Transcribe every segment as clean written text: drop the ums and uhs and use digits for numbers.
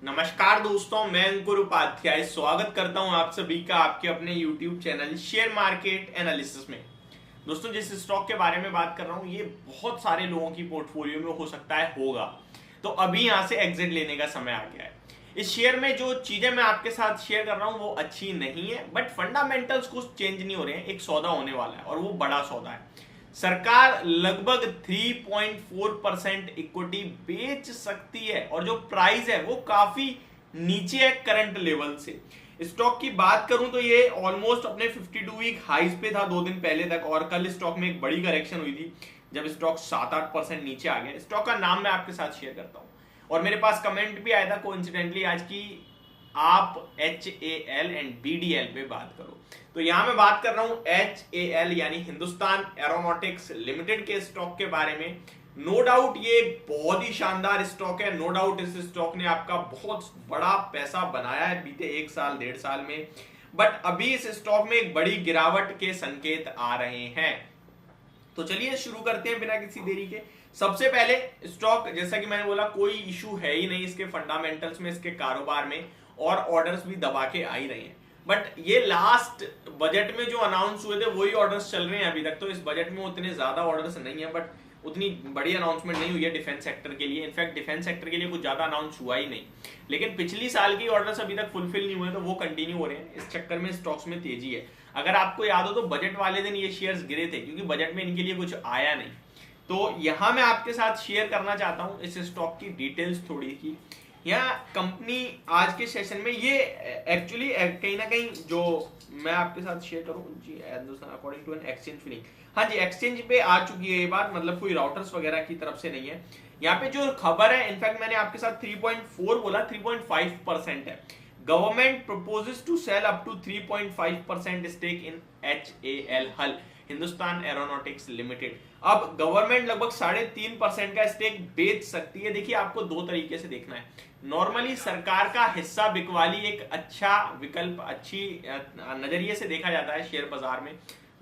नमस्कार दोस्तों, मैं अंकुर उपाध्याय स्वागत करता हूं आप सभी का आपके अपने YouTube channel share market analysis में। दोस्तों, जिस स्टॉक के बारे में बात कर रहा हूं ये बहुत सारे लोगों की पोर्टफोलियो में हो सकता है होगा, तो अभी यहां से एग्जिट लेने का समय आ गया है। इस शेयर में जो चीजें मैं आपके साथ शेयर कर रहा हूं वो अच्छी नहीं है, बट फंडामेंटल्स कुछ चेंज नहीं हो रहे हैं। एक सौदा होने वाला है और वो बड़ा सौदा है। सरकार लगभग 3.4% इक्विटी बेच सकती है और जो प्राइस है वो काफी नीचे है करंट लेवल से। स्टॉक की बात करूं तो ये ऑलमोस्ट अपने 52 वीक हाइस पे था 2 दिन पहले तक, और कल स्टॉक में एक बड़ी करेक्शन हुई थी जब स्टॉक 7-8% नीचे आ गया। स्टॉक का नाम मैं आपके साथ शेयर करता हूं, और मेरे पास कमेंट भी आया था कोइंसिडेंटली आज की आप HAL एंड BDL पे बात करो। तो यहां मैं बात कर रहा हूं HAL यानी हिंदुस्तान एरोनॉटिक्स लिमिटेड के स्टॉक के बारे में। नो डाउट ये एक बहुत ही शानदार स्टॉक है। नो डाउट इस स्टॉक ने आपका बहुत बड़ा पैसा बनाया है बीते 1 साल 1.5 साल में, बट अभी इस स्टॉक में एक बड़ी गिरावट के संकेत आ रहे हैं। तो चलिए शुरू करते हैं बिना किसी देरी के। सबसे पहले स्टॉक, जैसा कि मैंने बोला, कोई इशू है ही नहीं इसके फंडामेंटल्स में, इसके कारोबार में, और ऑर्डर्स भी दबा के आ ही रहे हैं। बट ये लास्ट बजट में जो अनाउंस हुए थे वही ऑर्डर्स चल रहे हैं अभी तक। तो इस बजट में उतने ज्यादा ऑर्डर्स नहीं है, बट उतनी बड़ी अनाउंसमेंट नहीं हुई है डिफेंस सेक्टर के लिए। इनफैक्ट डिफेंस सेक्टर के लिए कुछ ज्यादा अनाउंस हुआ ही नहीं, लेकिन पिछली साल की ऑर्डर्स अभी तक फुलफिल नहीं हुए, तो वो कंटिन्यू हो रहे हैं। इस चक्कर में स्टॉक्स में तेजी है। अगर आपको याद हो तो बजट वाले दिन ये शेयर्स गिरे थे क्योंकि बजट में इनके लिए कुछ आया नहीं। तो यहां मैं आपके साथ शेयर करना चाहता हूं इस स्टॉक की डिटेल्स थोड़ी की। यहाँ कंपनी आज के सेशन में ये एक्चुअली कहीं ना कहीं जो मैं आपके साथ शेयर करूं जी, according to an exchange feeling, हाँ जी, एक्सचेंज पे आ चुकी है ये बात, मतलब कोई राउटर्स वगैरह की तरफ से नहीं है। यहाँ पे जो खबर है, इनफैक्ट मैंने आपके साथ 3.4 बोला, 3.5% है। Government proposes to sell up to 3.5% stake in HAL हल हिंदुस्तान एरोनॉटिक्स लिमिटेड। अब गवर्नमेंट लगभग 3.5% का स्टेक बेच सकती है। देखिए, आपको दो तरीके से देखना है। नॉर्मली सरकार का हिस्सा बिकवाली एक अच्छा विकल्प, अच्छी नजरिए से देखा जाता है शेयर बाजार में,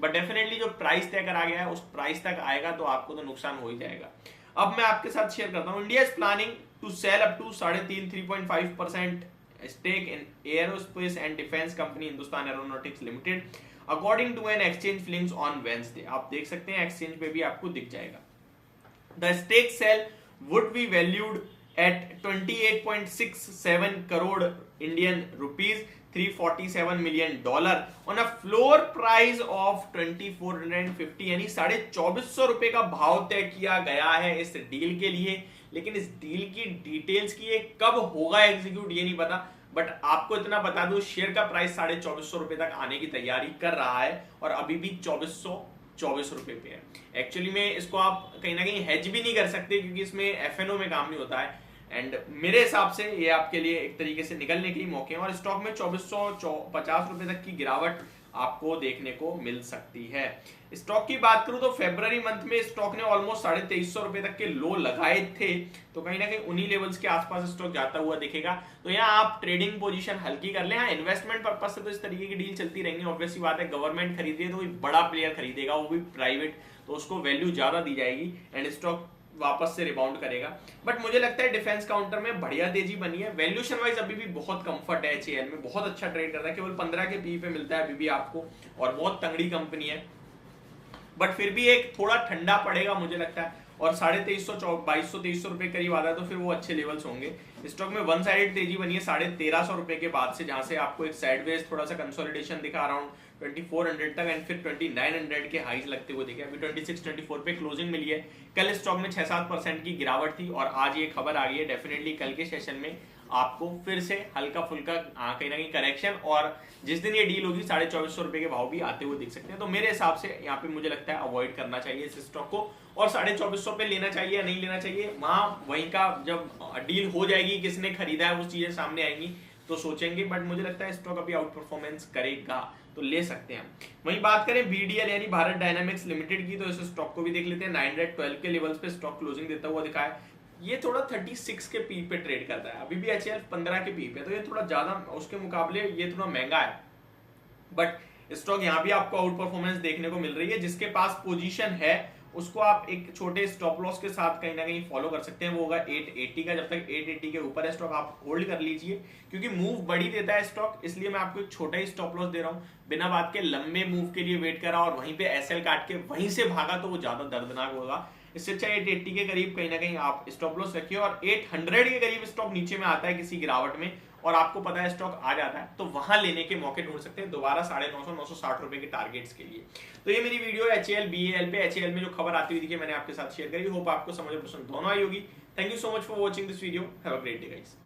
बट डेफिनेटली जो प्राइस तय करा गया है उस प्राइस तक आएगा तो आपको तो नुकसान हो ही जाएगा। अब मैं आपके साथ शेयर करता हूं, India is planning to sell up to 3.5% stake in aerospace and defence company Hindustan aeronautics limited according to an exchange filings on Wednesday. आप देख सकते हैं एक्सचेंज पे भी आपको दिख जाएगा। The stake sale would be valued at 28.67 crore Indian rupees, $347 million on a floor price of 2450, यानी 2450 रुपए का भाव तय किया गया है इस डील के लिए। लेकिन इस डील की डिटेल्स की कब होगा एग्जीक्यूट ये नहीं पता, बट आपको इतना बता दूं शेयर का प्राइस 2450 रुपए तक आने की तैयारी कर रहा है और अभी भी 2424 रुपए पे है। एक्चुअली में इसको आप कहीं ना कहीं हेज भी नहीं कर सकते क्योंकि इसमें FNO में काम नहीं होता है, एंड मेरे हिसाब से ये आपके लिए एक तरीके से निकलने के ही मौके हैं। और स्टॉक में 2450 रुपए तक की गिरावट आपको देखने को मिल सकती है। स्टॉक की बात करूं तो फरवरी मंथ में स्टॉक ने ऑलमोस्ट 2350 रुपए तक के लो लगाए थे, तो कहीं ना कहीं उन्हीं लेवल्स के आसपास स्टॉक जाता हुआ दिखेगा। तो यहाँ आप ट्रेडिंग पोजीशन हल्की कर लें। हाँ, इन्वेस्टमेंट पर्पज से तो इस तरीके की डील चलती रहेंगी। ऑब्वियस सी बात है, गवर्नमेंट खरीदे तो कोई बड़ा प्लेयर खरीदेगा, वो भी प्राइवेट, तो उसको वैल्यू ज्यादा दी जाएगी एंड स्टॉक वापस से रिबाउंड करेगा। बट मुझे लगता है डिफेंस काउंटर में बढ़िया तेजी बनी है। वैल्यूएशन वाइज अभी भी बहुत कंफर्ट है HAL में, बहुत अच्छा ट्रेड करता है, केवल 15 के पी पे मिलता है अभी भी आपको, और बहुत तंगड़ी कंपनी है। बट फिर भी एक थोड़ा ठंडा पड़ेगा मुझे लगता है, और 2200-2300 रुपए करीब आता है तो फिर वो अच्छे लेवल्स होंगे। स्टॉक में वन साइडेड तेजी बनी है 1350 रुपए के बाद से, जहां से आपको एक साइडवेज थोड़ा सा कंसोलिडेशन दिखा अराउंड 2400 तक, एंड फिर 2900 के हाइज लगते हुए दिखे। अभी 2624 पे क्लोजिंग मिली है। कल स्टॉक में 6-7% की गिरावट थी और आज ये खबर आ गई है डेफिनेटली कल के सेशन में आपको फिर से हल्का फुल्का कहीं ना कहीं करेक्शन, और जिस दिन ये डील होगी 2450 रुपए के भाव भी आते हुए दिख सकते हैं। तो मेरे हिसाब से यहाँ पे मुझे लगता है अवॉइड करना चाहिए इस स्टॉक को, और 2450 पे लेना चाहिए या नहीं लेना चाहिए, वहां वहीं का जब डील हो जाएगी, किसने खरीदा है वो चीजें सामने आएंगी तो सोचेंगे। बट मुझे लगता है स्टॉक अभी आउट परफॉर्मेंस करेगा तो ले सकते हैं। वहीं बात करें BDL यानी भारत डायनामिक्स लिमिटेड की, तो इस स्टॉक को भी देख लेते हैं। 912 के लेवल्स पे स्टॉक क्लोजिंग देता हुआ दिखा है। ये थोड़ा 36 के पी पे ट्रेड करता है, अभी भी HAL 15 के पी पे, तो ये थोड़ा ज्यादा उसके मुकाबले ये थोड़ा महंगा है। बट स्टॉक यहाँ भी आपको आउट परफॉर्मेंस देखने को मिल रही है। जिसके पास पोजीशन है उसको आप एक छोटे स्टॉप लॉस के साथ कहीं ना कहीं फॉलो कर सकते हैं, वो होगा 880 का। जब तक 880 के ऊपर है स्टॉक आप होल्ड कर लीजिए, क्योंकि मूव बड़ी देता है स्टॉक, इसलिए मैं आपको एक छोटा ही स्टॉप लॉस दे रहा हूं। बिना बात के लंबे मूव के लिए वेट करा और वहीं पे एसएल काट के वहीं से भागा तो वो ज्यादा दर्दनाक होगा। इससे अच्छा 880 के करीब कहीं ना कहीं आप स्टॉप लॉस रखिए, और 800 के करीब स्टॉक नीचे में आता है किसी गिरावट में और आपको पता है स्टॉक आ जाता है, तो वहां लेने के मौके ढूंढ सकते हैं दोबारा 950 960 रुपए के टारगेट्स के लिए। तो ये मेरी वीडियो एचएएल बीएएल पे, एचएएल में जो खबर आती हुई दिखी मैंने आपके साथ शेयर करी। होप आपको समझ और पसंद दोनों आई होगी। Thank you so much for watching this video. Have a great day guys.